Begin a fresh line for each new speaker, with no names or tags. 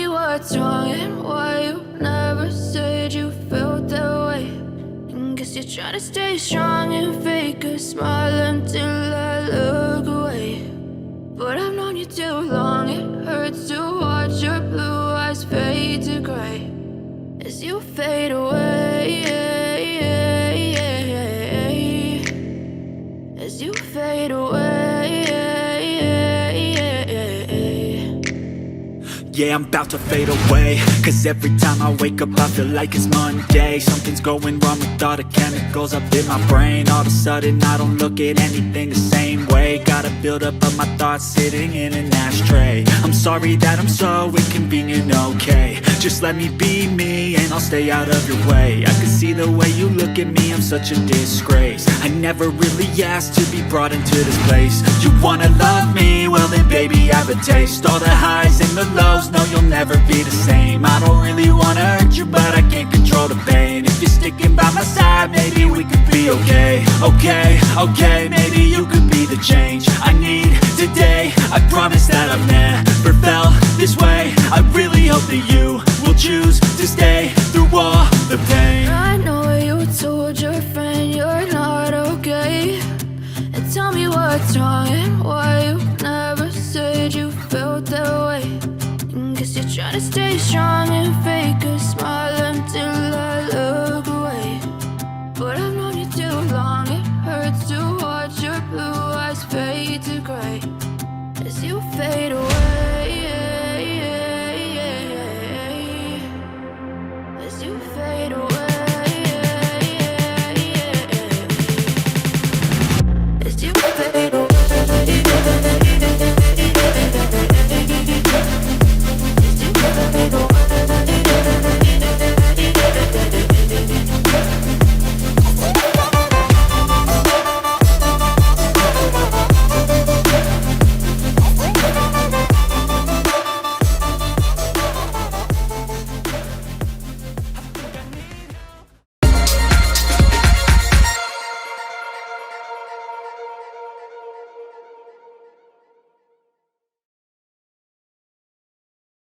me what's wrong and why you never said you felt that way. And guess you're trying to stay strong and fake a smile until I look away. But I've known you too long, it hurts to watch your blue eyes fade to gray as you fade away, as you fade away.
Yeah, I'm about to fade away, cause every time I wake up I feel like it's Monday. Something's going wrong with all the chemicals up in my brain. All of a sudden I don't look at anything the same way. Got a buildup of my thoughts sitting in an ashtray. I'm sorry that I'm so inconvenient, okay. Just let me be me and I'll stay out of your way. I can see the way you look at me, I'm such a disgrace. I never really asked to be brought into this place. You wanna love me? Well then baby, have a taste. All the highs and the lows, no, you'll never be the same. I don't really wanna hurt you, but I can't control the pain. If you're sticking by my side, maybe we could be okay. Okay, maybe you could be the change I need today. I promise that I've never felt this way. I really hope that you will choose to stay through all the pain.
I know you told your friend you're not okay, and tell me what's wrong and why you never said you felt that way. And guess you're trying to stay strong and fake a smile until I look